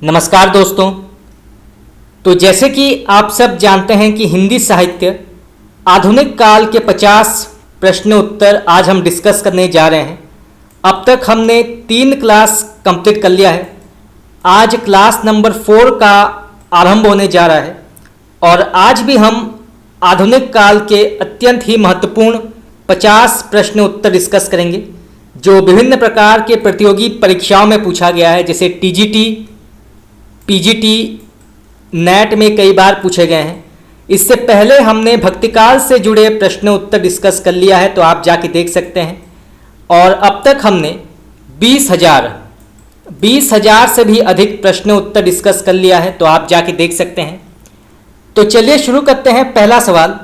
नमस्कार दोस्तों। तो जैसे कि आप सब जानते हैं कि हिंदी साहित्य आधुनिक काल के 50 प्रश्न उत्तर आज हम डिस्कस करने जा रहे हैं। अब तक हमने 3 क्लास कंप्लीट कर लिया है। आज क्लास नंबर 4 का आरंभ होने जा रहा है और आज भी हम आधुनिक काल के अत्यंत ही महत्वपूर्ण 50 प्रश्न उत्तर डिस्कस करेंगे जो विभिन्न प्रकार के प्रतियोगी परीक्षाओं में पूछा गया है, जैसे टीजीटी, पीजीटी, नेट में कई बार पूछे गए हैं। इससे पहले हमने भक्तिकाल से जुड़े प्रश्न उत्तर डिस्कस कर लिया है, तो आप जाके देख सकते हैं। और अब तक हमने 20,000 से भी अधिक प्रश्न उत्तर डिस्कस कर लिया है, तो आप जाके देख सकते हैं। तो चलिए शुरू करते हैं। पहला सवाल,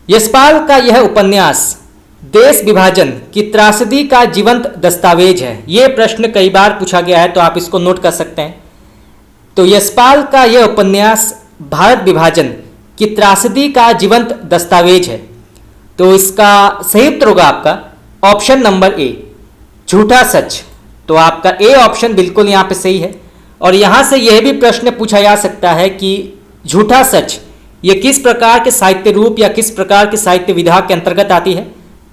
यशपाल का यह उपन्यास देश विभाजन की त्रासदी का जीवंत दस्तावेज है। ये प्रश्न कई बार पूछा गया है, तो आप इसको नोट कर सकते हैं। तो यशपाल का यह उपन्यास भारत विभाजन की त्रासदी का जीवंत दस्तावेज है। तो इसका सही उत्तर होगा आपका ऑप्शन नंबर ए, झूठा सच। तो आपका ए ऑप्शन बिल्कुल यहाँ पे सही है। और यहाँ से यह भी प्रश्न पूछा जा सकता है कि झूठा सच ये किस प्रकार के साहित्य रूप या किस प्रकार के साहित्य विधा के अंतर्गत आती है।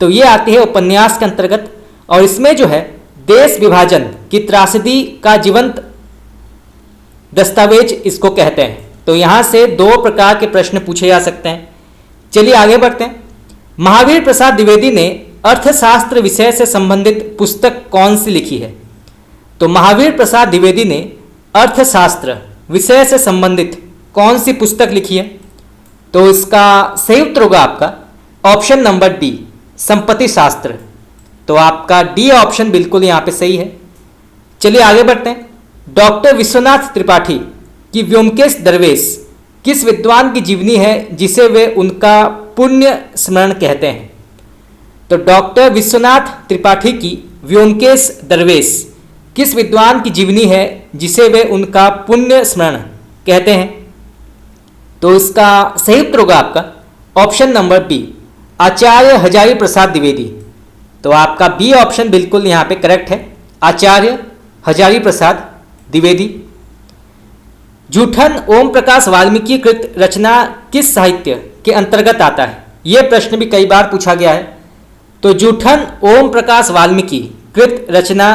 तो ये आती है उपन्यास के अंतर्गत, और इसमें जो है देश विभाजन की त्रासदी का जीवंत दस्तावेज इसको कहते हैं। तो यहाँ से 2 प्रकार के प्रश्न पूछे जा सकते हैं। चलिए आगे बढ़ते हैं। महावीर प्रसाद द्विवेदी ने अर्थशास्त्र विषय से संबंधित पुस्तक कौन सी लिखी है। तो महावीर प्रसाद द्विवेदी ने अर्थशास्त्र विषय से संबंधित कौन सी पुस्तक लिखी है। तो इसका सही उत्तर होगा आपका ऑप्शन नंबर डी, संपत्ति शास्त्र। तो आपका डी ऑप्शन बिल्कुल यहाँ पे सही है। चलिए आगे बढ़ते हैं। डॉक्टर विश्वनाथ त्रिपाठी की व्योमकेश दरवेश किस विद्वान की जीवनी है जिसे वे उनका पुण्य स्मरण कहते हैं। तो डॉक्टर विश्वनाथ त्रिपाठी की व्योमकेश दरवेश किस विद्वान की जीवनी है जिसे वे उनका पुण्य स्मरण कहते हैं। तो इसका सही उत्तर होगा आपका ऑप्शन नंबर बी, आचार्य हजारी प्रसाद द्विवेदी। तो आपका बी ऑप्शन बिल्कुल यहाँ पे करेक्ट है, आचार्य हजारी प्रसाद द्विवेदी। जूठन ओम प्रकाश वाल्मीकि कृत रचना किस साहित्य के अंतर्गत आता है। यह प्रश्न भी कई बार पूछा गया है। तो जूठन ओम प्रकाश वाल्मीकि कृत रचना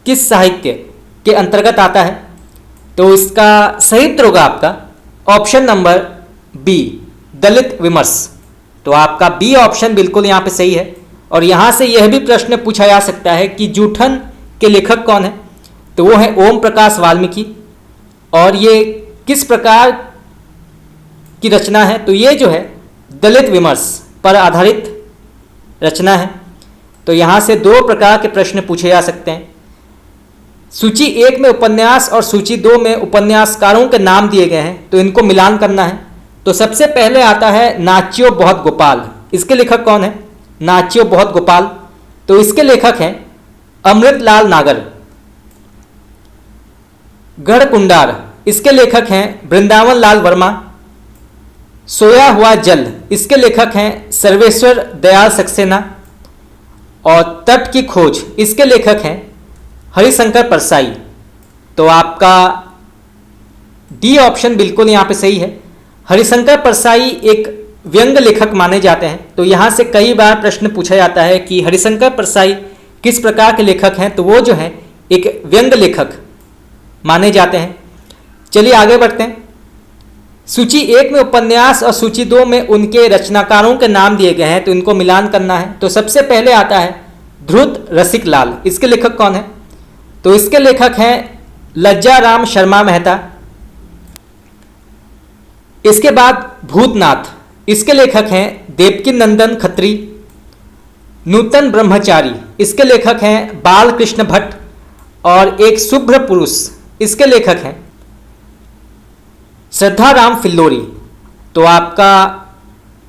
किस साहित्य के अंतर्गत आता है। तो इसका सही उत्तर होगा आपका ऑप्शन नंबर बी, दलित विमर्श। तो आपका बी ऑप्शन बिल्कुल यहाँ पे सही है। और यहाँ से यह भी प्रश्न पूछा जा सकता है कि जूठन के लेखक कौन है। तो वो है ओम प्रकाश वाल्मीकि, और ये किस प्रकार की रचना है। तो ये जो है दलित विमर्श पर आधारित रचना है। तो यहाँ से 2 प्रकार के प्रश्न पूछे जा सकते हैं। सूची 1 में उपन्यास और सूची 2 में उपन्यासकारों के नाम दिए गए हैं, तो इनको मिलान करना है। तो सबसे पहले आता है नाच्यो बहुत गोपाल। इसके लेखक कौन है, नाच्यो बहुत गोपाल। तो इसके लेखक हैं अमृतलाल नागर। गढ़कुंडार, इसके लेखक हैं वृंदावन लाल वर्मा। सोया हुआ जल, इसके लेखक हैं सर्वेश्वर दयाल सक्सेना। और तट की खोज, इसके लेखक हैं हरिशंकर परसाई। तो आपका डी ऑप्शन बिल्कुल यहाँ पे सही है। हरिशंकर परसाई एक व्यंग लेखक माने जाते हैं। तो यहाँ से कई बार प्रश्न पूछा जाता है कि हरिशंकर परसाई किस प्रकार के लेखक हैं। तो वो जो है एक व्यंग लेखक माने जाते हैं। चलिए आगे बढ़ते हैं। सूची 1 में उपन्यास और सूची 2 में उनके रचनाकारों के नाम दिए गए हैं, तो इनको मिलान करना है। तो सबसे पहले आता है ध्रुत रसिक लाल। इसके लेखक कौन है। तो इसके लेखक हैं लज्जाराम शर्मा मेहता। इसके बाद भूतनाथ, इसके लेखक हैं देवकी नंदन खत्री। नूतन ब्रह्मचारी, इसके लेखक हैं बालकृष्ण भट्ट। और एक शुभ्र पुरुष, इसके लेखक हैं श्रद्धाराम फिल्लोरी। तो आपका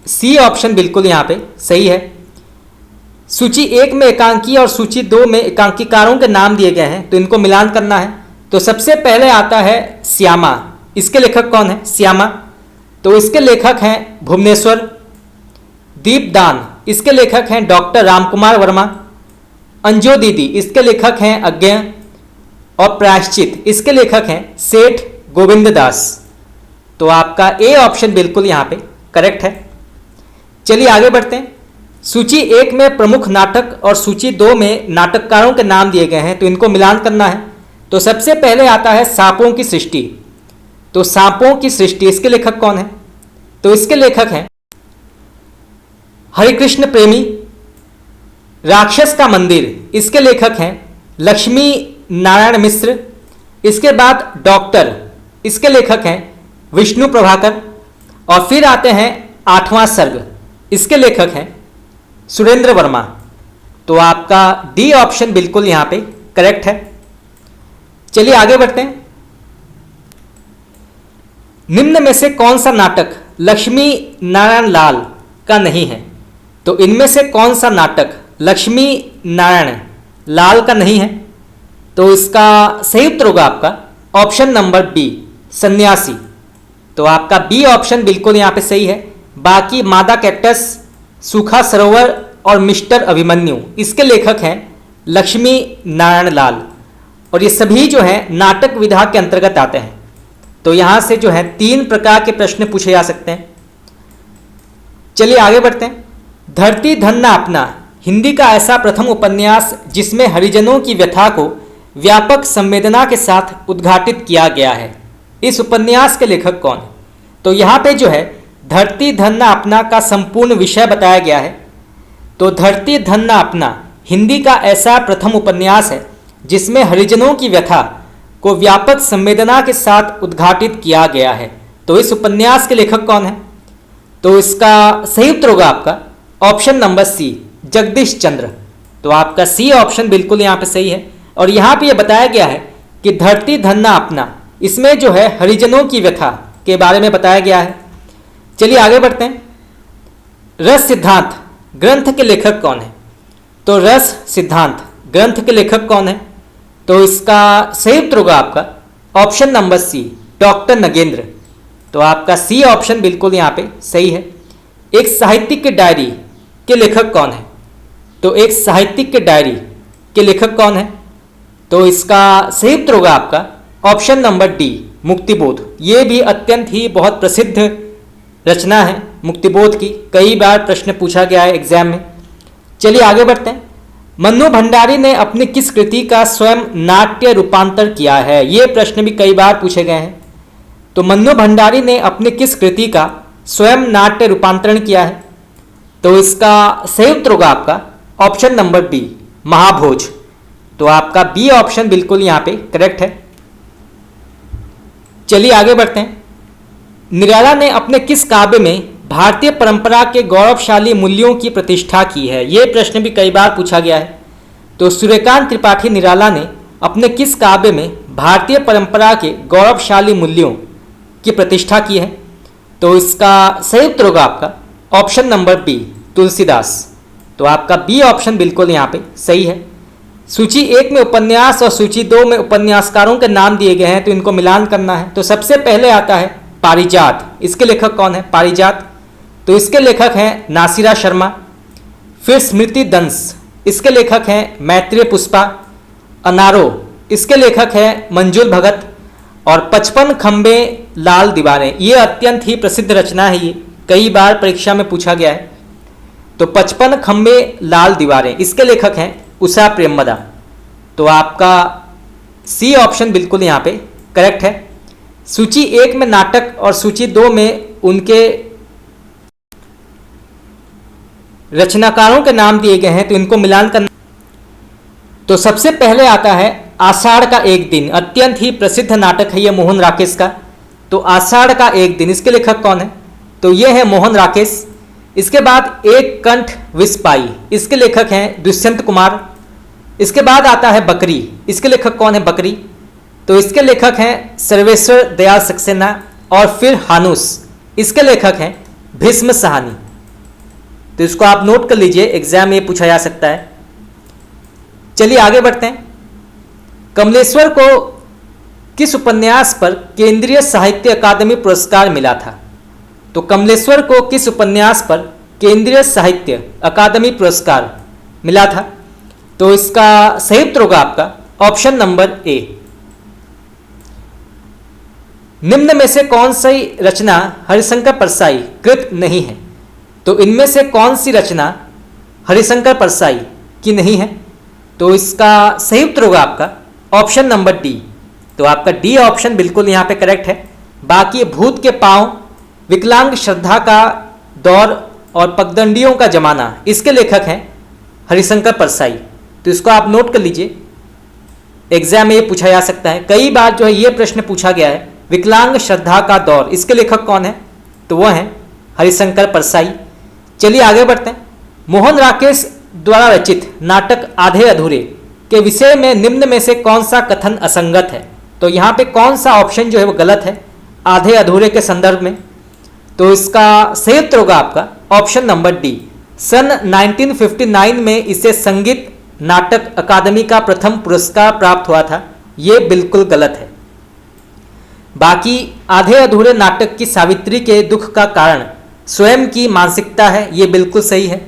सी ऑप्शन बिल्कुल यहाँ पे सही है। सूची 1 में एकांकी और सूची 2 में एकांकीकारों के नाम दिए गए हैं, तो इनको मिलान करना है। तो सबसे पहले आता है श्यामा। इसके लेखक कौन है, श्यामा। तो इसके लेखक हैं भुवनेश्वर। दीपदान, इसके लेखक हैं डॉक्टर रामकुमार वर्मा। अंजो दीदी, इसके लेखक हैं अज्ञेय। और प्रायश्चित, इसके लेखक हैं सेठ गोविंद दास। तो आपका ए ऑप्शन बिल्कुल यहाँ पे करेक्ट है। चलिए आगे बढ़ते हैं। सूची 1 में प्रमुख नाटक और सूची 2 में नाटककारों के नाम दिए गए हैं, तो इनको मिलान करना है। तो सबसे पहले आता है सांपों की सृष्टि। तो सांपों की सृष्टि, इसके लेखक कौन है? तो इसके लेखक हैं हरिकृष्ण प्रेमी। राक्षस का मंदिर, इसके लेखक हैं लक्ष्मी नारायण मिश्र। इसके बाद डॉक्टर, इसके लेखक हैं विष्णु प्रभाकर। और फिर आते हैं 8वां सर्ग, इसके लेखक हैं सुरेंद्र वर्मा। तो आपका डी ऑप्शन बिल्कुल यहां पे करेक्ट है। चलिए आगे बढ़ते हैं। निम्न में से कौन सा नाटक लक्ष्मी नारायण लाल का नहीं है? तो इनमें से कौन सा नाटक लक्ष्मी नारायण लाल का नहीं है? तो इसका सही उत्तर होगा आपका ऑप्शन नंबर बी, सन्यासी। तो आपका बी ऑप्शन बिल्कुल यहाँ पे सही है। बाकी मादा कैक्टस, सूखा सरोवर और मिस्टर अभिमन्यु, इसके लेखक हैं लक्ष्मी नारायण लाल। और ये सभी जो हैं नाटक विधा के अंतर्गत आते हैं। तो यहाँ से जो है 3 प्रकार के प्रश्न पूछे जा सकते हैं। चलिए आगे बढ़ते हैं। धरती धन न अपना हिंदी का ऐसा प्रथम उपन्यास जिसमें हरिजनों की व्यथा को व्यापक संवेदना के साथ उद्घाटित किया गया है, इस उपन्यास के लेखक कौन है? तो यहाँ पे जो है धरती धन न अपना का संपूर्ण विषय बताया गया है। तो धरती धन न अपना हिंदी का ऐसा प्रथम उपन्यास है जिसमें हरिजनों की व्यथा को व्यापक संवेदना के साथ उद्घाटित किया गया है। तो इस उपन्यास के लेखक कौन है? तो इसका सही उत्तर होगा आपका ऑप्शन नंबर सी, जगदीश चंद्र। तो आपका सी ऑप्शन बिल्कुल यहाँ पे सही है। और यहाँ पे ये बताया गया है कि धरती धन न अपना, इसमें जो है हरिजनों की व्यथा के बारे में बताया गया है। चलिए आगे बढ़ते हैं। रस सिद्धांत ग्रंथ के लेखक कौन है? तो रस सिद्धांत ग्रंथ के लेखक कौन है? तो इसका सही उत्तर होगा आपका option number C, doctor Nagendra. तो आपका सी ऑप्शन बिल्कुल यहाँ पे सही है। एक साहित्यिक डायरी के लेखक कौन है? तो एक साहित्यिक डायरी के लेखक कौन है? तो इसका सही उत्तर होगा आपका ऑप्शन नंबर डी, मुक्तिबोध। ये भी अत्यंत ही बहुत प्रसिद्ध रचना है मुक्तिबोध की, कई बार प्रश्न पूछा गया है एग्जाम में। चलिए आगे बढ़ते हैं। मन्नू भंडारी ने अपनी किस कृति का स्वयं नाट्य रूपांतर किया है? ये प्रश्न भी कई बार पूछे गए हैं। तो मन्नू भंडारी ने अपनी किस कृति का स्वयं नाट्य रूपांतरण किया है? तो इसका सही उत्तर होगा आपका ऑप्शन नंबर बी, महाभोज। तो आपका बी ऑप्शन बिल्कुल यहाँ पे करेक्ट है। चलिए आगे बढ़ते हैं। निराला ने अपने किस काव्य में भारतीय परंपरा के गौरवशाली मूल्यों की प्रतिष्ठा की है? ये प्रश्न भी कई बार पूछा गया है। तो सूर्यकांत त्रिपाठी निराला ने अपने किस काव्य में भारतीय परंपरा के गौरवशाली मूल्यों की प्रतिष्ठा की है? तो इसका सही उत्तर होगा आपका ऑप्शन नंबर बी, तुलसीदास। तो आपका बी ऑप्शन बिल्कुल यहाँ पे सही है। सूची 1 में उपन्यास और सूची 2 में उपन्यासकारों के नाम दिए गए हैं, तो इनको मिलान करना है। तो सबसे पहले आता है पारिजात, इसके लेखक कौन है? पारिजात, तो इसके लेखक हैं नासिरा शर्मा। फिर स्मृति दंस, इसके लेखक हैं मैत्रेय पुष्पा। अनारो, इसके लेखक हैं मंजुल भगत। और 55 खंबे लाल दीवारें, ये अत्यंत ही प्रसिद्ध रचना है, ये कई बार परीक्षा में पूछा गया है। तो 55 खंबे लाल दीवारें, इसके लेखक हैं उषा प्रेमदा। तो आपका सी ऑप्शन बिल्कुल यहाँ पे करेक्ट है। सूची 1 में नाटक और सूची 2 में उनके रचनाकारों के नाम दिए गए हैं, तो इनको मिलान करना। तो सबसे पहले आता है आषाढ़ का एक दिन, अत्यंत ही प्रसिद्ध नाटक है ये मोहन राकेश का। तो आषाढ़ का एक दिन, इसके लेखक कौन है? तो ये है मोहन राकेश। इसके बाद एक कंठ विस्पाई, इसके लेखक हैं दुष्यंत कुमार। इसके बाद आता है बकरी, इसके लेखक कौन है? बकरी, तो इसके लेखक हैं सर्वेश्वर दयाल सक्सेना। और फिर हानुस, इसके लेखक हैं भीष्म साहनी। तो इसको आप नोट कर लीजिए, एग्जाम में पूछा जा सकता है। चलिए आगे बढ़ते हैं। कमलेश्वर को किस उपन्यास पर केंद्रीय साहित्य अकादमी पुरस्कार मिला था? तो कमलेश्वर को किस उपन्यास पर केंद्रीय साहित्य अकादमी पुरस्कार मिला था? तो इसका सही उत्तर होगा आपका ऑप्शन नंबर ए, निम्न में से कौन सी रचना हरिशंकर परसाई कृत नहीं है? तो इनमें से कौन सी रचना हरिशंकर परसाई की नहीं है? तो इसका सही उत्तर होगा आपका ऑप्शन नंबर डी। तो आपका डी ऑप्शन बिल्कुल यहाँ पे करेक्ट है। बाकी भूत के पांव, विकलांग श्रद्धा का दौर और पगडंडियों का जमाना, इसके लेखक हैं हरिशंकर परसाई। तो इसको आप नोट कर लीजिए, एग्जाम में ये पूछा जा सकता है। कई बार जो है ये प्रश्न पूछा गया है, विकलांग श्रद्धा का दौर, इसके लेखक कौन है? तो वो हैं हरिशंकर परसाई। चलिए आगे बढ़ते हैं। मोहन राकेश द्वारा रचित नाटक आधे अधूरे के विषय में निम्न में से कौन सा कथन असंगत है? तो यहाँ पे कौन सा ऑप्शन जो है वो गलत है आधे अधूरे के संदर्भ में? तो इसका सही उत्तर होगा आपका ऑप्शन नंबर डी। सन 1959 में इसे संगीत नाटक अकादमी का प्रथम पुरस्कार प्राप्त हुआ था। ये बिल्कुल गलत है। बाकी आधे अधूरे नाटक की सावित्री के दुख का कारण स्वयं की मानसिकता है, ये बिल्कुल सही है।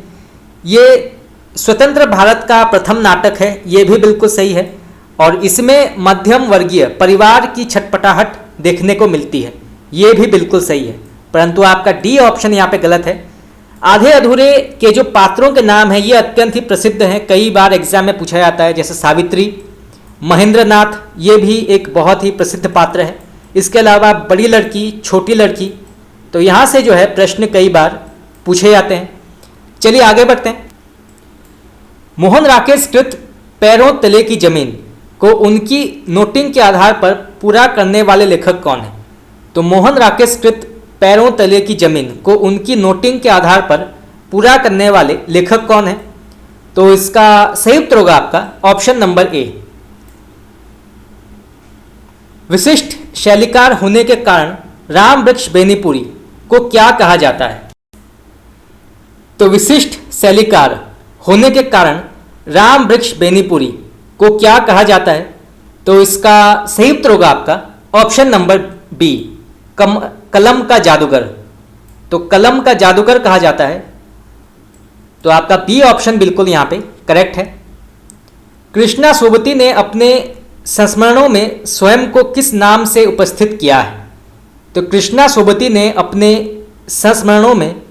ये स्वतंत्र भारत का प्रथम नाटक है, ये भी बिल्कुल सही है। और इसमें मध्यम वर्गीय परिवार की छटपटाहट देखने को मिलती है, ये भी बिल्कुल सही है। परंतु आपका डी ऑप्शन यहाँ पे गलत है। आधे अधूरे के जो पात्रों के नाम हैं ये अत्यंत ही प्रसिद्ध हैं, कई बार एग्जाम में पूछा जाता है। जैसे सावित्री, महेंद्रनाथ, ये भी एक बहुत ही प्रसिद्ध पात्र है। इसके अलावा बड़ी लड़की, छोटी लड़की, तो यहाँ से जो है प्रश्न कई बार पूछे जाते हैं। चलिए आगे बढ़ते हैं। मोहन राकेश कृत पैरों तले की जमीन को उनकी नोटिंग के आधार पर पूरा करने वाले लेखक कौन है? तो मोहन राकेश कृत पैरों तले की जमीन को उनकी नोटिंग के आधार पर पूरा करने वाले लेखक कौन है? तो इसका सही उत्तर होगा आपका ऑप्शन नंबर ए। विशिष्ट शैलीकार होने के कारण राम वृक्ष बेनीपुरी को क्या कहा जाता है? तो विशिष्ट शैलीकार होने के कारण राम वृक्ष बेनीपुरी को क्या कहा जाता है? तो इसका सही उत्तर होगा आपका ऑप्शन नंबर बी, कलम का जादूगर। तो कलम का जादूगर कहा जाता है। तो आपका बी ऑप्शन बिल्कुल यहाँ पे करेक्ट है। कृष्णा सोबती ने अपने संस्मरणों में स्वयं को किस नाम से उपस्थित किया है? तो कृष्णा सोबती ने अपने संस्मरणों में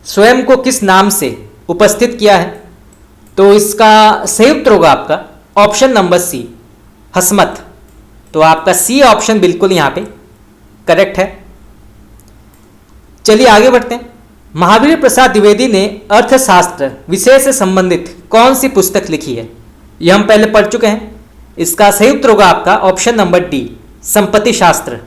स्वयं को किस नाम से उपस्थित किया है? तो इसका सही उत्तर होगा आपका ऑप्शन नंबर सी, हसमत। तो आपका सी ऑप्शन बिल्कुल यहाँ पे करेक्ट है। चलिए आगे बढ़ते हैं। महावीर प्रसाद द्विवेदी ने अर्थशास्त्र विषय से संबंधित कौन सी पुस्तक लिखी है? यह हम पहले पढ़ चुके हैं। इसका सही उत्तर होगा आपका ऑप्शन नंबर डी, संपत्ति शास्त्र।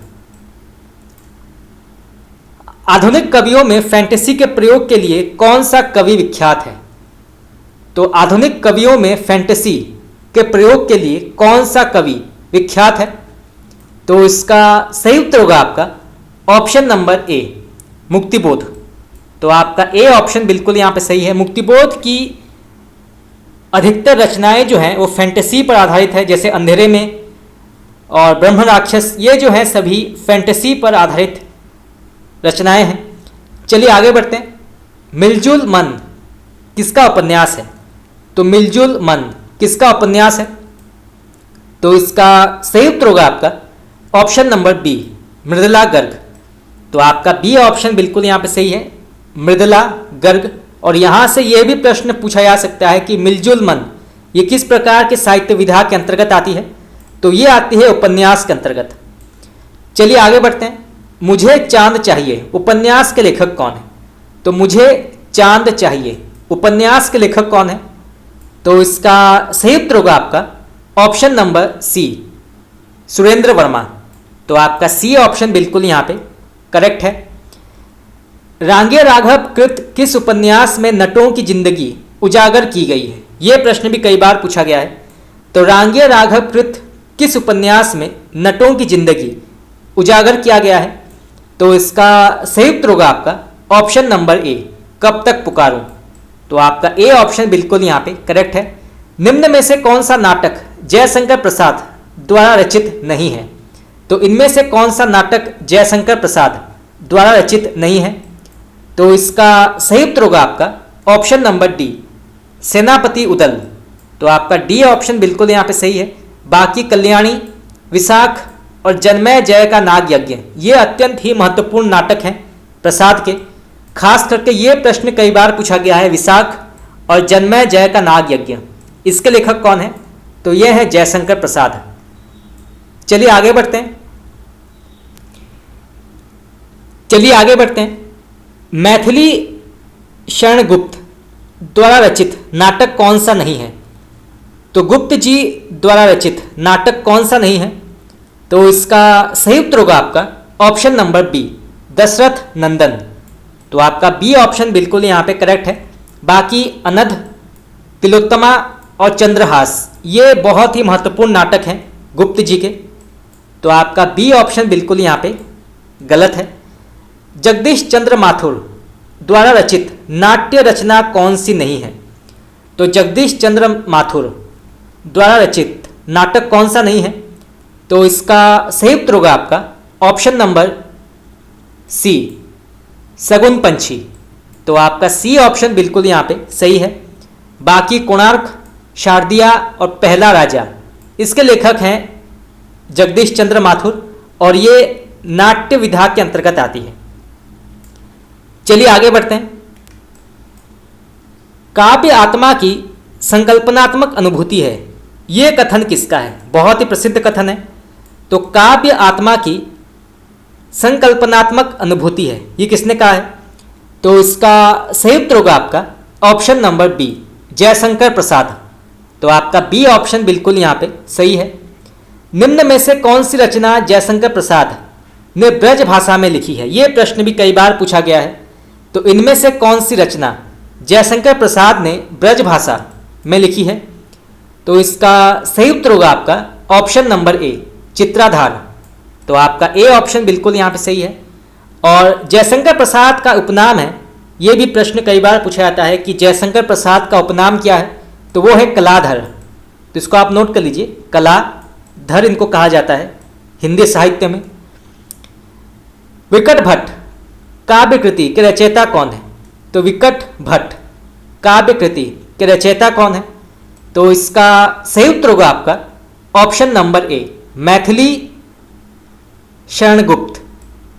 आधुनिक कवियों में फैंटेसी के प्रयोग के लिए कौन सा कवि विख्यात है? तो आधुनिक कवियों में फैंटेसी के प्रयोग के लिए कौन सा कवि विख्यात है? तो इसका सही उत्तर होगा आपका ऑप्शन नंबर ए, मुक्तिबोध। तो आपका ए ऑप्शन बिल्कुल यहाँ पे सही है। मुक्तिबोध की अधिकतर रचनाएं जो हैं वो फैंटेसी पर आधारित है, जैसे अंधेरे में और ब्रह्म राक्षस, ये जो है सभी फैंटेसी पर आधारित रचनाएं हैं। चलिए आगे बढ़ते हैं। मिलजुल मन किसका उपन्यास है? तो मिलजुल मन किसका उपन्यास है? तो इसका सही उत्तर होगा आपका option number B, Mridula Garg. तो आपका बी ऑप्शन बिल्कुल यहाँ पे सही है, मृदुला गर्ग। और यहाँ से यह भी प्रश्न पूछा जा सकता है कि मिलजुल मन ये किस प्रकार के साहित्य विधा के अंतर्गत आती है? तो ये आती है उपन्यास के अंतर्गत। चलिए आगे बढ़ते हैं। मुझे चांद चाहिए उपन्यास के लेखक कौन है? तो मुझे चांद चाहिए उपन्यास के लेखक कौन है? तो इसका सही उत्तर होगा आपका option number C, Surendra Verma. तो आपका सी ऑप्शन बिल्कुल यहाँ पे करेक्ट है। रांगे राघव कृत किस उपन्यास में नटों की जिंदगी उजागर की गई है? यह प्रश्न भी कई बार पूछा गया है। तो रांगे राघव कृत किस उपन्यास में नटों की जिंदगी उजागर किया गया है? तो इसका सही उत्तर होगा आपका ऑप्शन नंबर ए, कब तक पुकारूं। तो आपका ए ऑप्शन बिल्कुल यहाँ पे करेक्ट है। निम्न में से कौन सा नाटक जयशंकर प्रसाद द्वारा रचित नहीं है? तो इनमें से कौन सा नाटक जयशंकर प्रसाद द्वारा रचित नहीं है? तो इसका सही उत्तर होगा आपका ऑप्शन नंबर डी, सेनापति उदल। तो आपका डी ऑप्शन बिल्कुल यहाँ पे सही है। बाकी कल्याणी, विशाख, और जन्मय जय का नाग यज्ञ, ये अत्यंत ही महत्वपूर्ण नाटक हैं प्रसाद के। खास करके ये प्रश्न कई बार पूछा गया है, विशाख और जन्मय जय का नाग यज्ञ, इसके लेखक कौन है? तो ये है जयशंकर प्रसाद। चलिए आगे बढ़ते हैं। मैथिली शरण गुप्त द्वारा रचित नाटक कौन सा नहीं है? तो गुप्त जी द्वारा रचित नाटक कौन सा नहीं है? तो इसका सही उत्तर होगा आपका ऑप्शन नंबर बी, दशरथ नंदन। तो आपका बी ऑप्शन बिल्कुल यहाँ पे करेक्ट है। बाकी अनध, तिलोत्तमा और चंद्रहास, ये बहुत ही महत्वपूर्ण नाटक हैं गुप्त जी के। तो आपका बी ऑप्शन बिल्कुल यहाँ पे गलत है। जगदीश चंद्र माथुर द्वारा रचित नाट्य रचना कौन सी नहीं है? तो जगदीश चंद्र माथुर द्वारा रचित नाटक कौन सा नहीं है? तो इसका सही उत्तर होगा आपका ऑप्शन नंबर सी, सगुन पंछी। तो आपका सी ऑप्शन बिल्कुल यहाँ पे सही है। बाकी कोणार्क, शारदिया और पहला राजा, इसके लेखक हैं जगदीश चंद्र माथुर और ये नाट्य विधा के अंतर्गत आती है। चलिए आगे बढ़ते हैं। काव्य आत्मा की संकल्पनात्मक अनुभूति है, ये कथन किसका है? बहुत ही प्रसिद्ध कथन है। तो काव्य आत्मा की संकल्पनात्मक अनुभूति है, ये किसने कहा है? तो इसका सही उत्तर होगा आपका option number B, Jaishankar Prasad. तो आपका बी ऑप्शन बिल्कुल यहाँ पे सही है। निम्न में से कौन सी रचना जयशंकर प्रसाद ने ब्रज भाषा में लिखी है? ये प्रश्न भी कई बार पूछा गया है। तो इनमें से कौन सी रचना जयशंकर प्रसाद ने ब्रज भाषा में लिखी है? तो इसका सही उत्तर होगा आपका ऑप्शन नंबर ए, चित्राधार। तो आपका ए ऑप्शन बिल्कुल यहाँ पे सही है। और जयशंकर प्रसाद का उपनाम है, ये भी प्रश्न कई बार पूछा जाता है कि जयशंकर प्रसाद का उपनाम क्या है? तो वो है कलाधर। तो इसको आप नोट कर लीजिए, कलाधर इनको कहा जाता है हिंदी साहित्य में। विकट भट्ट काव्य कृति के रचयिता कौन है? तो विकट भट्ट काव्य कृति के रचयिता कौन है? तो इसका सही उत्तर होगा आपका option number A, Maithili Sharan Gupt.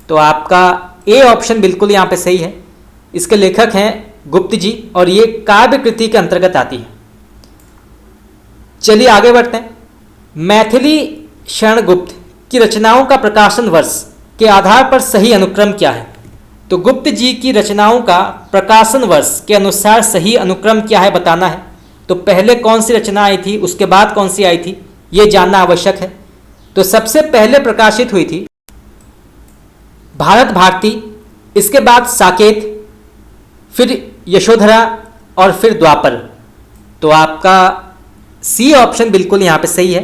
तो आपका ए ऑप्शन बिल्कुल यहाँ पे सही है। इसके लेखक हैं गुप्त जी और ये काव्य कृति के अंतर्गत आती है। चलिए आगे बढ़ते हैं। मैथिली शरण गुप्त की रचनाओं का प्रकाशन वर्ष के आधार पर सही अनुक्रम क्या है? तो गुप्त जी की रचनाओं का प्रकाशन वर्ष के अनुसार सही अनुक्रम क्या है बताना है। तो पहले कौन सी रचना आई थी, उसके बाद कौन सी आई थी, ये जानना आवश्यक है। तो सबसे पहले प्रकाशित हुई थी भारत भारती, इसके बाद साकेत, फिर यशोधरा और फिर द्वापर। तो आपका सी ऑप्शन बिल्कुल यहाँ पे सही है।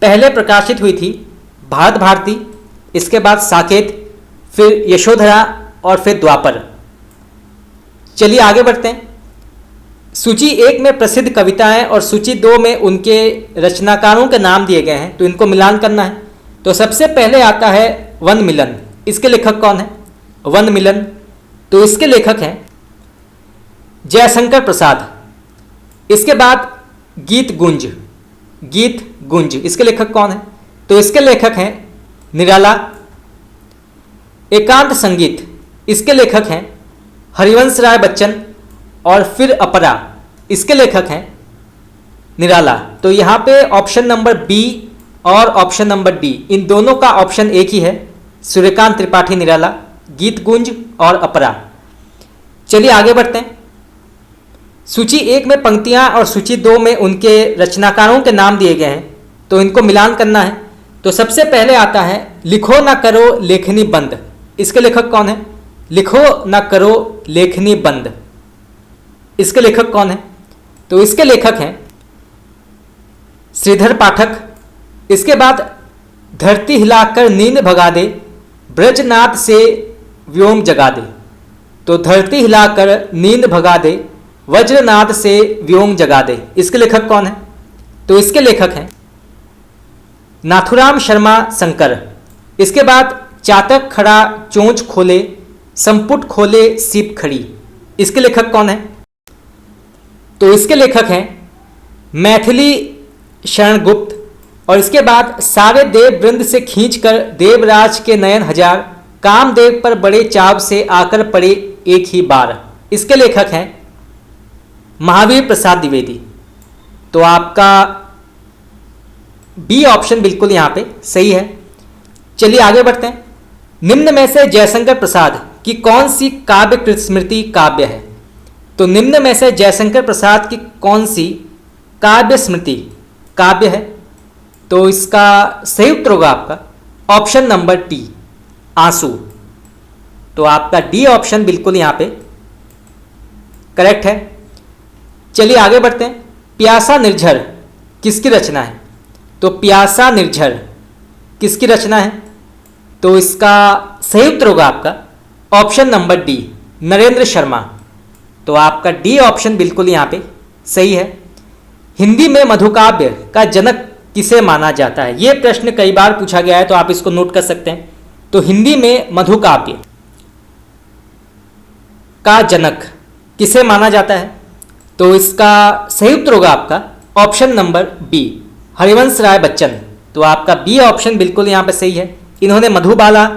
पहले प्रकाशित हुई थी भारत भारती, इसके बाद साकेत, फिर यशोधरा और फिर द्वापर। चलिए आगे बढ़ते हैं। सूची 1 में प्रसिद्ध कविताएं और सूची 2 में उनके रचनाकारों के नाम दिए गए हैं, तो इनको मिलान करना है। तो सबसे पहले आता है वन मिलन, इसके लेखक कौन है? वन मिलन। तो इसके लेखक हैं जयशंकर प्रसाद। इसके बाद गीत गुंज, इसके लेखक कौन है? तो इसके लेखक हैं निराला। एकांत संगीत, इसके लेखक हैं हरिवंश राय बच्चन और फिर अपरा, इसके लेखक हैं निराला। तो यहाँ पे ऑप्शन नंबर बी और ऑप्शन नंबर डी, इन दोनों का ऑप्शन एक ही है, सूर्यकांत त्रिपाठी निराला, गीत गुंज और अपरा। चलिए आगे बढ़ते हैं। सूची 1 में पंक्तियां और सूची 2 में उनके रचनाकारों के नाम दिए गए हैं, तो इनको मिलान करना है। तो सबसे पहले आता है लिखो ना करो लेखनी बंद, इसके लेखक कौन है? लिखो ना करो लेखनी बंद, इसके लेखक कौन है? तो इसके लेखक हैं श्रीधर पाठक। इसके बाद धरती हिलाकर नींद भगा दे, ब्रजनाथ से व्योम जगा दे। तो धरती हिलाकर नींद भगा दे, वज्रनाथ से व्योम जगा दे, इसके लेखक कौन है? तो इसके लेखक हैं नाथुराम शर्मा शंकर। इसके बाद चातक खड़ा चोंच खोले, संपुट खोले सीप खड़ी, इसके लेखक कौन है? तो इसके लेखक हैं मैथिली शरण गुप्त और इसके बाद सारे देव वृंद से खींचकर देवराज के नयन हजार, कामदेव पर बड़े चाव से आकर पड़े एक ही बार। इसके लेखक हैं महावीर प्रसाद द्विवेदी। तो आपका बी ऑप्शन बिल्कुल यहाँ पे सही है। चलिए आगे बढ़ते हैं। निम्न में से जयशंकर प्रसाद की कौन सी काव्य स्मृति काव्य है? तो निम्न में से जयशंकर प्रसाद की कौन सी काव्य स्मृति काव्य है? तो इसका सही उत्तर होगा आपका ऑप्शन नंबर टी, आंसू। तो आपका डी ऑप्शन बिल्कुल यहाँ पे करेक्ट है। चलिए आगे बढ़ते हैं। प्यासा निर्झर किसकी रचना है? तो प्यासा निर्झर किसकी रचना है? तो इसका सही उत्तर होगा आपका option number D, Narendra Sharma. तो आपका डी ऑप्शन बिल्कुल यहाँ पे सही है। हिंदी में मधुकाव्य का जनक किसे माना जाता है? ये प्रश्न कई बार पूछा गया है, तो आप इसको नोट कर सकते हैं। तो हिंदी में मधुकाव्य का जनक किसे माना जाता है? तो इसका सही उत्तर होगा आपका option number B, Harivansh Rai Bachchan. तो आपका बी ऑप्शन बिल्कुल यहाँ पे सही है। इन्होंने मधुबाला,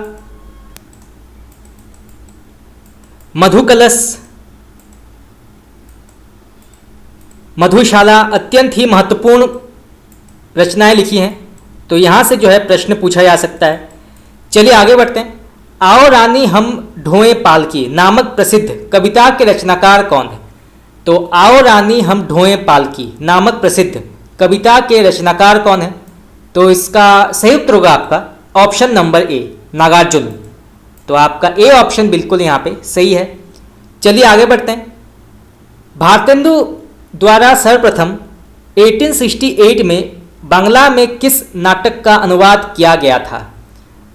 मधुकलश, मधुशाला अत्यंत ही महत्वपूर्ण रचनाएं लिखी हैं। तो यहाँ से जो है प्रश्न पूछा जा सकता है। चलिए आगे बढ़ते हैं। आओ रानी हम ढोए पालकी नामक प्रसिद्ध कविता के रचनाकार कौन है? तो आओ रानी हम ढोए पालकी नामक प्रसिद्ध कविता के रचनाकार कौन है? तो इसका सही उत्तर होगा आपका ऑप्शन नंबर ए, नागार्जुन। तो आपका ए ऑप्शन बिल्कुल यहाँ पे सही है। चलिए आगे बढ़ते हैं। भारतेंदु द्वारा सर्वप्रथम 1868 में बांग्ला में किस नाटक का अनुवाद किया गया था?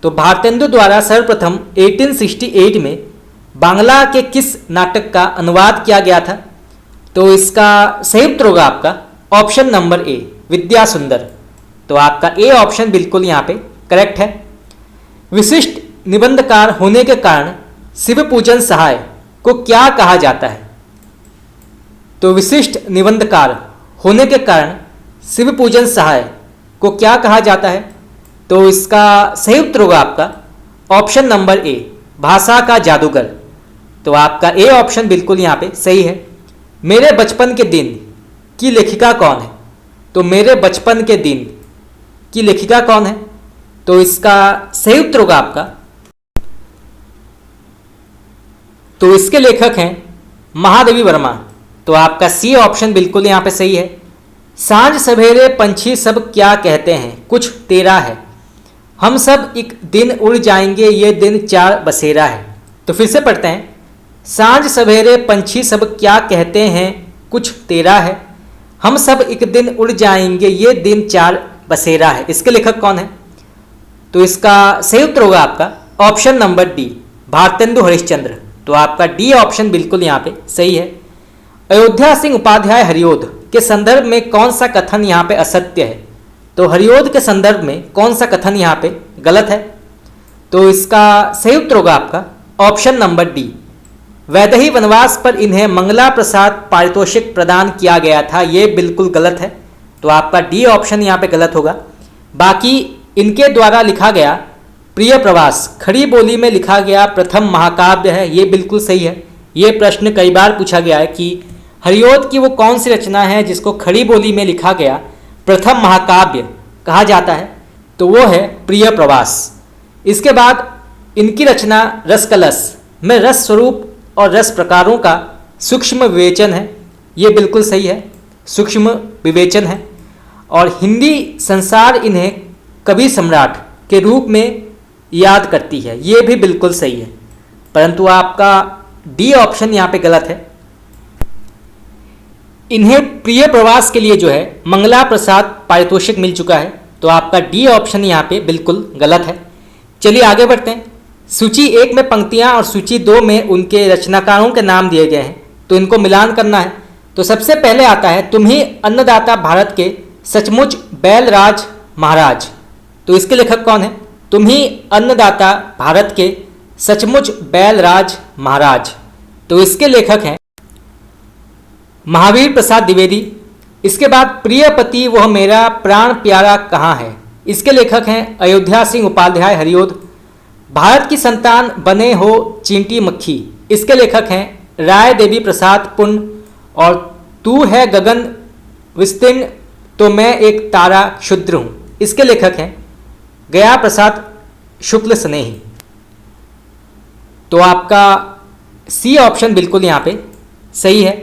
तो भारतेंदु द्वारा सर्वप्रथम 1868 में बांग्ला के किस नाटक का अनुवाद किया गया था? तो इसका सही उत्तर होगा आपका ऑप्शन नंबर ए, विद्या सुंदर। तो आपका ए ऑप्शन बिल्कुल यहाँ पे करेक्ट है। विशिष्ट निबंधकार होने के कारण शिव पूजन सहाय को क्या कहा जाता है? तो विशिष्ट निबंधकार होने के कारण शिव पूजन सहाय को क्या कहा जाता है? तो इसका सही उत्तर होगा आपका ऑप्शन नंबर ए, भाषा का जादूगर। तो आपका ए ऑप्शन बिल्कुल यहाँ पे सही है। मेरे बचपन के दिन की लेखिका कौन है? तो मेरे बचपन के दिन की लेखिका कौन है? तो इसका सही उत्तर होगा आपका, तो इसके लेखक हैं महादेवी वर्मा। तो आपका सी ऑप्शन बिल्कुल यहाँ पे सही है। सांझ सवेरे पंछी सब क्या कहते हैं, कुछ तेरा है, हम सब एक दिन उड़ जाएंगे ये दिन चार बसेरा है। तो फिर से पढ़ते हैं। सांझ सवेरे पंछी सब क्या कहते हैं, कुछ तेरा है, हम सब एक दिन उड़ जाएंगे ये दिन चार बसेरा है। इसके लेखक कौन है? तो इसका सही उत्तर होगा आपका option number D, Bharatendu Harishchandra. तो आपका डी ऑप्शन बिल्कुल यहाँ पे सही है। अयोध्या सिंह उपाध्याय हरिओध के संदर्भ में कौन सा कथन यहाँ पे असत्य है? तो हरिओध के संदर्भ में कौन सा कथन यहाँ पे गलत है? तो इसका सही उत्तर होगा आपका ऑप्शन नंबर डी, वैदेही वनवास पर इन्हें मंगला प्रसाद पारितोषिक प्रदान किया गया था, ये बिल्कुल गलत है। तो आपका डी ऑप्शन यहाँ पे गलत होगा। बाकी इनके द्वारा लिखा गया प्रिय प्रवास खड़ी बोली में लिखा गया प्रथम महाकाव्य है, ये बिल्कुल सही है। ये प्रश्न कई बार पूछा गया है कि हरिओध की वो कौन सी रचना है जिसको खड़ी बोली में लिखा गया प्रथम महाकाव्य कहा जाता है? तो वो है प्रिय प्रवास। इसके बाद इनकी रचना रसकलश में रस स्वरूप और रस प्रकारों का सूक्ष्म विवेचन है, ये बिल्कुल सही है, सूक्ष्म विवेचन है। और हिंदी संसार इन्हें कवि सम्राट के रूप में याद करती है, ये भी बिल्कुल सही है। परंतु आपका डी ऑप्शन यहाँ पे गलत है। इन्हें प्रिय प्रवास के लिए जो है मंगला प्रसाद पारितोषिक मिल चुका है। तो आपका डी ऑप्शन यहाँ पे बिल्कुल गलत है। चलिए आगे बढ़ते हैं। सूची 1 में पंक्तियाँ और सूची 2 में उनके रचनाकारों के नाम दिए गए हैं, तो इनको मिलान करना है। तो सबसे पहले आता है तुम ही अन्नदाता भारत के सचमुच बैलराज महाराज। तो इसके लेखक कौन है? तुम ही अन्नदाता भारत के सचमुच बैलराज महाराज। तो इसके लेखक हैं महावीर प्रसाद द्विवेदी। इसके बाद प्रिय पति वह मेरा प्राण प्यारा कहाँ है, इसके लेखक हैं अयोध्या सिंह उपाध्याय हरिओद। भारत की संतान बने हो चींटी मक्खी, इसके लेखक हैं राय देवी प्रसाद पुन। और तू है गगन विस्तीर्ण तो मैं एक तारा क्षुद्र हूँ, इसके लेखक हैं गया प्रसाद शुक्ल स्नेही। तो आपका सी ऑप्शन बिल्कुल यहाँ पे सही है।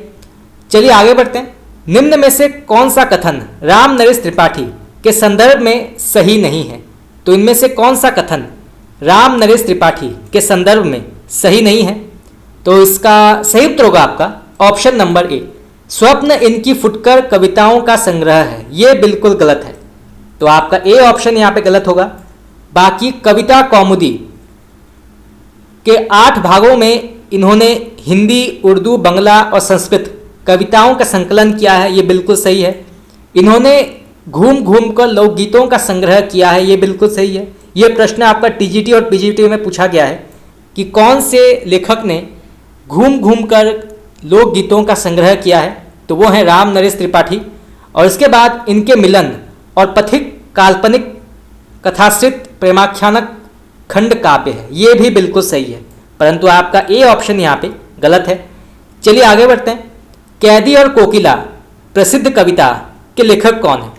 चलिए आगे बढ़ते हैं। निम्न में से कौन सा कथन राम नरेश त्रिपाठी के संदर्भ में सही नहीं है? तो इनमें से कौन सा कथन राम नरेश त्रिपाठी के संदर्भ में सही नहीं है? तो इसका सही उत्तर होगा आपका ऑप्शन नंबर ए, स्वप्न इनकी फुटकर कविताओं का संग्रह है। ये बिल्कुल गलत है, तो आपका ए ऑप्शन यहाँ पे गलत होगा। बाकी कविता कौमुदी के 8 भागों में इन्होंने हिंदी, उर्दू, बंगला और संस्कृत कविताओं का संकलन किया है, ये बिल्कुल सही है। इन्होंने घूम घूम कर लोकगीतों का संग्रह किया है, ये बिल्कुल सही है। ये प्रश्न आपका टीजीटी और पीजीटी में पूछा गया है कि कौन से लेखक ने घूम घूम कर लोकगीतों का संग्रह किया है, तो वो है राम नरेश त्रिपाठी। और इसके बाद इनके मिलन और पथिक काल्पनिक कथाश्रित प्रेमाख्यानक खंड काव्य है, ये भी बिल्कुल सही है, परंतु आपका ए ऑप्शन यहाँ पे गलत है। चलिए आगे बढ़ते हैं। कैदी और कोकिला प्रसिद्ध कविता के लेखक कौन है?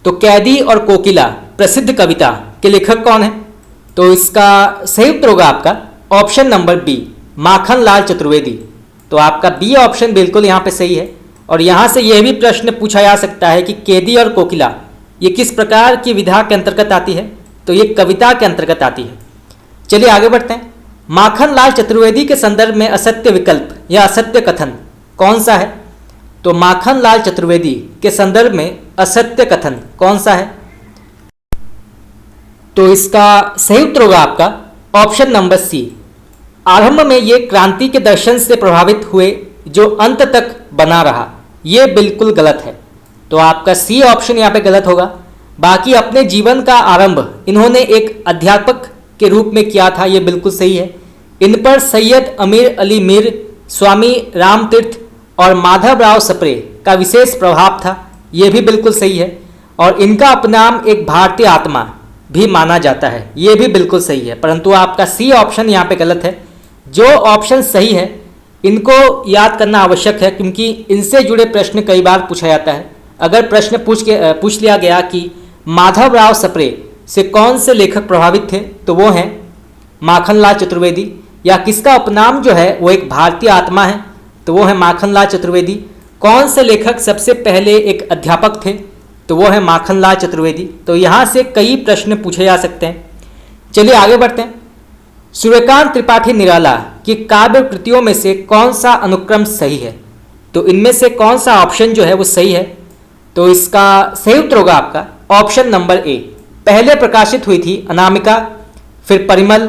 तो कैदी और कोकिला प्रसिद्ध कविता के लेखक कौन है? तो इसका सही उत्तर होगा आपका option number B, Makhan Lal Chaturvedi. तो आपका बी ऑप्शन बिल्कुल यहाँ पे सही है। और यहाँ से यह भी प्रश्न पूछा जा सकता है कि कैदी और कोकिला ये किस प्रकार की विधा के अंतर्गत आती है? तो ये कविता के अंतर्गत आती है। चलिए आगे बढ़ते हैं। माखन लाल चतुर्वेदी के संदर्भ में असत्य विकल्प या असत्य कथन कौन सा है? तो माखन लाल चतुर्वेदी के संदर्भ में असत्य कथन कौन सा है? तो इसका सही उत्तर होगा आपका ऑप्शन नंबर सी, आरंभ में ये क्रांति के दर्शन से प्रभावित हुए जो अंत तक बना रहा। ये बिल्कुल गलत है, तो आपका सी ऑप्शन यहाँ पे गलत होगा। बाकी अपने जीवन का आरंभ इन्होंने एक अध्यापक के रूप में किया था, ये बिल्कुल सही है। इन पर सैयद अमीर अली मीर, स्वामी रामतीर्थ और माधवराव सप्रे का विशेष प्रभाव था, ये भी बिल्कुल सही है। और इनका उपनाम एक भारतीय आत्मा भी माना जाता है, ये भी बिल्कुल सही है, परंतु आपका सी ऑप्शन यहाँ पे गलत है। जो ऑप्शन सही है इनको याद करना आवश्यक है, क्योंकि इनसे जुड़े प्रश्न कई बार पूछा जाता है। अगर प्रश्न पूछ लिया गया कि माधवराव सप्रे से कौन से लेखक प्रभावित थे, तो वो हैं माखनलाल चतुर्वेदी। या किसका उपनाम जो है वो एक भारतीय आत्मा है, तो वो है माखनलाल चतुर्वेदी। कौन से लेखक सबसे पहले एक अध्यापक थे, तो वो है माखनलाल चतुर्वेदी। तो यहाँ से कई प्रश्न पूछे जा सकते हैं। चलिए आगे बढ़ते हैं। सूर्यकांत त्रिपाठी निराला की काव्य कृतियों में से कौन सा अनुक्रम सही है? तो इनमें से कौन सा ऑप्शन जो है वो सही है? तो इसका सही उत्तर होगा आपका ऑप्शन नंबर ए, पहले प्रकाशित हुई थी अनामिका, फिर परिमल,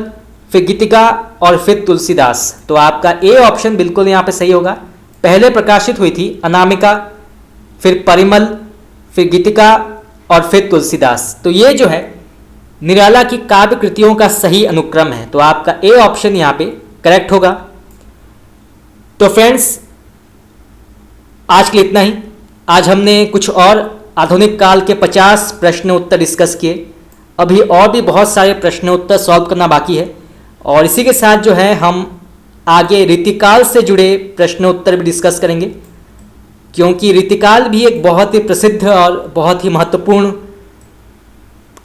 फिर गीतिका और फिर तुलसीदास। तो आपका ए ऑप्शन बिल्कुल यहाँ पे सही होगा। पहले प्रकाशित हुई थी अनामिका, फिर परिमल, फिर गीतिका और फिर तुलसीदास। तो ये जो है निराला की काव्य कृतियों का सही अनुक्रम है, तो आपका ए ऑप्शन यहाँ पे करेक्ट होगा। तो फ्रेंड्स आज के लिए इतना ही। आज हमने कुछ और आधुनिक काल के 50 प्रश्न उत्तर डिस्कस किए। अभी और भी बहुत सारे प्रश्न उत्तर सॉल्व करना बाकी है, और इसी के साथ जो है हम आगे रीतिकाल से जुड़े प्रश्न उत्तर भी डिस्कस करेंगे, क्योंकि रीतिकाल भी एक बहुत ही प्रसिद्ध और बहुत ही महत्वपूर्ण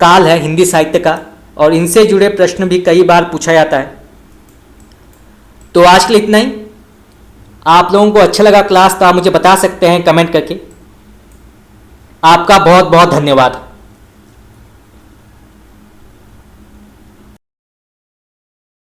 काल है हिंदी साहित्य का, और इनसे जुड़े प्रश्न भी कई बार पूछा जाता है। तो आज के लिए इतना ही। आप लोगों को अच्छा लगा क्लास तो आप मुझे बता सकते हैं कमेंट करके। आपका बहुत बहुत धन्यवाद।